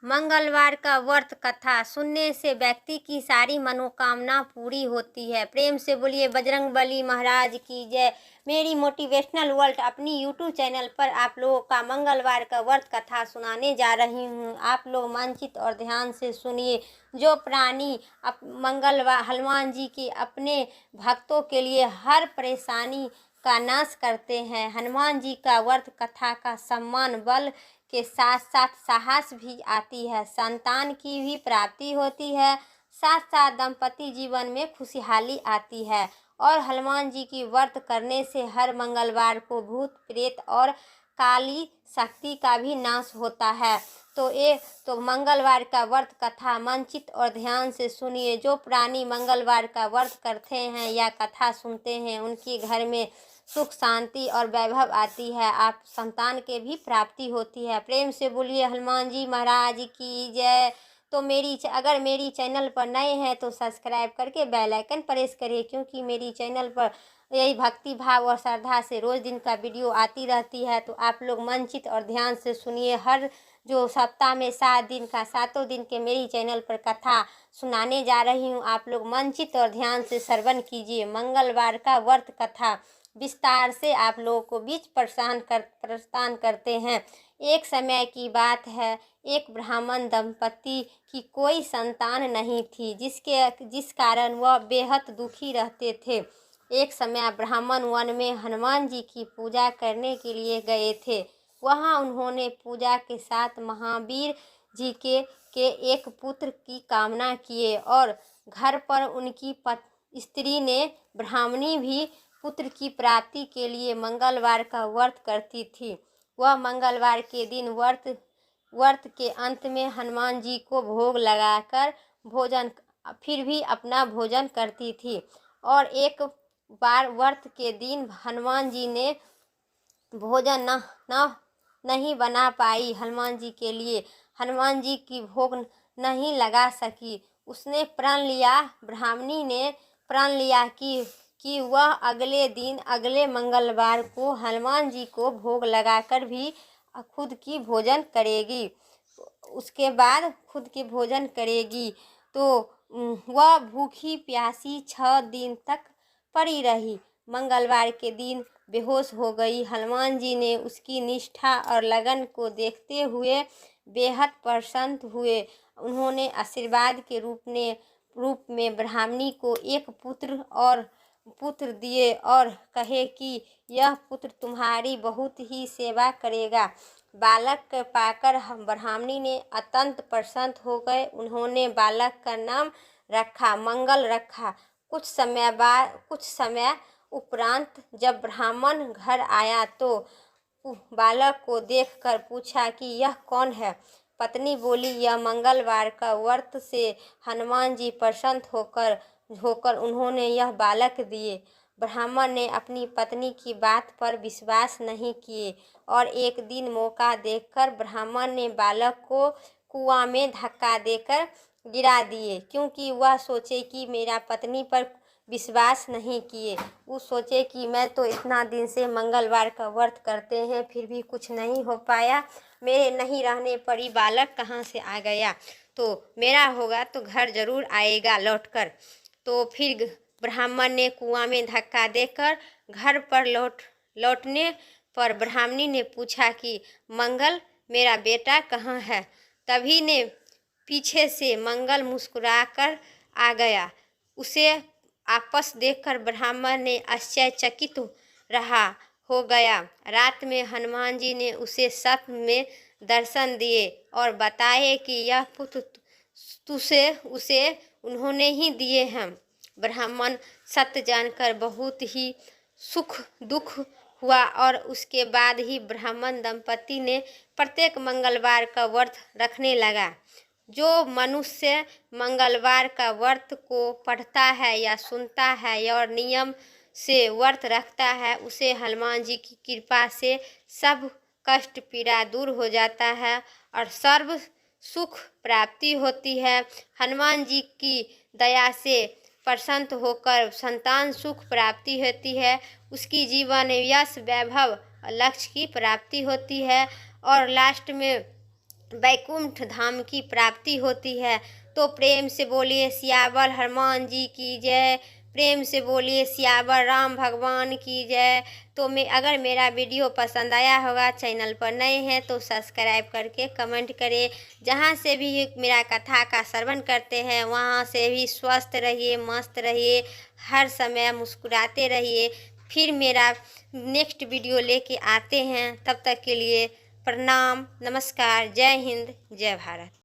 मंगलवार का व्रत कथा सुनने से व्यक्ति की सारी मनोकामना पूरी होती है। प्रेम से बोलिए बजरंगबली महाराज की जय। मेरी मोटिवेशनल वर्ल्ड अपनी यूट्यूब चैनल पर आप लोगों का मंगलवार का व्रत कथा सुनाने जा रही हूँ। आप लोग मनचित और ध्यान से सुनिए। जो प्राणी मंगलवार हनुमान जी के अपने भक्तों के लिए हर परेशानी का नाश करते हैं। हनुमान जी का व्रत कथा का सम्मान बल के साथ साथ साहस भी आती है, संतान की भी प्राप्ति होती है, साथ साथ दाम्पत्य जीवन में खुशहाली आती है। और हनुमान जी की व्रत करने से हर मंगलवार को भूत प्रेत और काली शक्ति का भी नाश होता है। तो मंगलवार का व्रत कथा मनचित और ध्यान से सुनिए। जो प्राणी मंगलवार का व्रत करते हैं या कथा सुनते हैं उनके घर में सुख शांति और वैभव आती है, आप संतान के भी प्राप्ति होती है। प्रेम से बोलिए हनुमान जी महाराज की जय। तो अगर मेरी चैनल पर नए हैं तो सब्सक्राइब करके बेल आइकन प्रेस करिए, क्योंकि मेरी चैनल पर यही भक्ति भाव और श्रद्धा से रोज़ दिन का वीडियो आती रहती है। तो आप लोग मनचित और ध्यान से सुनिए। हर जो सप्ताह में 7 दिन का 7 दिन के मेरी चैनल पर कथा सुनाने जा रही हूँ, आप लोग मनचित और ध्यान से श्रवण कीजिए। मंगलवार का व्रत कथा विस्तार से आप लोगों को बीच प्रस्थान करते हैं। एक समय की बात है, एक ब्राह्मण दंपति की कोई संतान नहीं थी, जिस कारण वह बेहद दुखी रहते थे। एक समय ब्राह्मण वन में हनुमान जी की पूजा करने के लिए गए थे। वहां उन्होंने पूजा के साथ महावीर जी के एक पुत्र की कामना किए और घर पर उनकी स्त्री ने ब्राह्मणी भी पुत्र की प्राप्ति के लिए मंगलवार का व्रत करती थी। वह मंगलवार के दिन व्रत के अंत में हनुमान जी को भोग लगाकर फिर भी अपना भोजन करती थी। और एक बार व्रत के दिन हनुमान जी ने भोजन नहीं बना पाई हनुमान जी के लिए, हनुमान जी की भोग नहीं लगा सकी। उसने प्रण लिया, ब्राह्मणी ने प्रण लिया कि वह अगले दिन अगले मंगलवार को हनुमान जी को भोग लगाकर भी खुद की भोजन करेगी। उसके बाद खुद की भोजन करेगी। तो वह भूखी प्यासी 6 दिन तक पड़ी रही। मंगलवार के दिन बेहोश हो गई। हनुमान जी ने उसकी निष्ठा और लगन को देखते हुए बेहद प्रसन्न हुए। उन्होंने आशीर्वाद के रूप में ब्राह्मणी को एक पुत्र दिए और कहे कि यह पुत्र तुम्हारी बहुत ही सेवा करेगा। बालक पाकर ब्राह्मणी ने अत्यंत प्रसन्न हो गए। उन्होंने बालक का नाम रखा मंगल रखा। कुछ समय उपरांत जब ब्राह्मण घर आया तो बालक को देखकर पूछा कि यह कौन है। पत्नी बोली, यह मंगलवार का व्रत से हनुमान जी प्रसन्न होकर उन्होंने यह बालक दिए। ब्राह्मण ने अपनी पत्नी की बात पर विश्वास नहीं किए और एक दिन मौका देखकर ब्राह्मण ने बालक को कुआं में धक्का देकर गिरा दिए, क्योंकि वह सोचे कि मेरा पत्नी पर विश्वास नहीं किए। वो सोचे कि मैं तो इतना दिन से मंगलवार का व्रत करते हैं फिर भी कुछ नहीं हो पाया, मेरे नहीं रहने पर ही बालक कहाँ से आ गया, तो मेरा होगा तो घर जरूर आएगा लौटकर। तो फिर ब्राह्मण ने कुआं में धक्का देकर घर पर लौटने पर ब्राह्मणी ने पूछा कि मंगल मेरा बेटा कहाँ है। तभी ने पीछे से मंगल मुस्कुराकर आ गया। उसे आपस देखकर ब्राह्मण ने आश्चर्यचकित हो गया। रात में हनुमान जी ने उसे स्वप्न में दर्शन दिए और बताए कि यह पुत्र उसे उन्होंने ही दिए हैं। ब्राह्मण सत्य जानकर बहुत ही दुख हुआ और उसके बाद ही ब्राह्मण दंपति ने प्रत्येक मंगलवार का व्रत रखने लगा। जो मनुष्य मंगलवार का व्रत को पढ़ता है या सुनता है और नियम से व्रत रखता है, उसे हनुमान जी की कृपा से सब कष्ट पीड़ा दूर हो जाता है और सर्व सुख प्राप्ति होती है। हनुमान जी की दया से प्रसन्न होकर संतान सुख प्राप्ति होती है, उसकी जीवन यश वैभव लक्ष्य की प्राप्ति होती है और लास्ट में वैकुंठ धाम की प्राप्ति होती है। तो प्रेम से बोलिए सियावर हनुमान जी की जय, प्रेम से बोलिए सियावर राम भगवान की जय। तो अगर मेरा वीडियो पसंद आया होगा, चैनल पर नए हैं तो सब्सक्राइब करके कमेंट करें। जहाँ से भी मेरा कथा का श्रवण करते हैं वहाँ से भी स्वस्थ रहिए, मस्त रहिए, हर समय मुस्कुराते रहिए। फिर मेरा नेक्स्ट वीडियो लेके आते हैं, तब तक के लिए प्रणाम, नमस्कार, जय हिंद, जय भारत।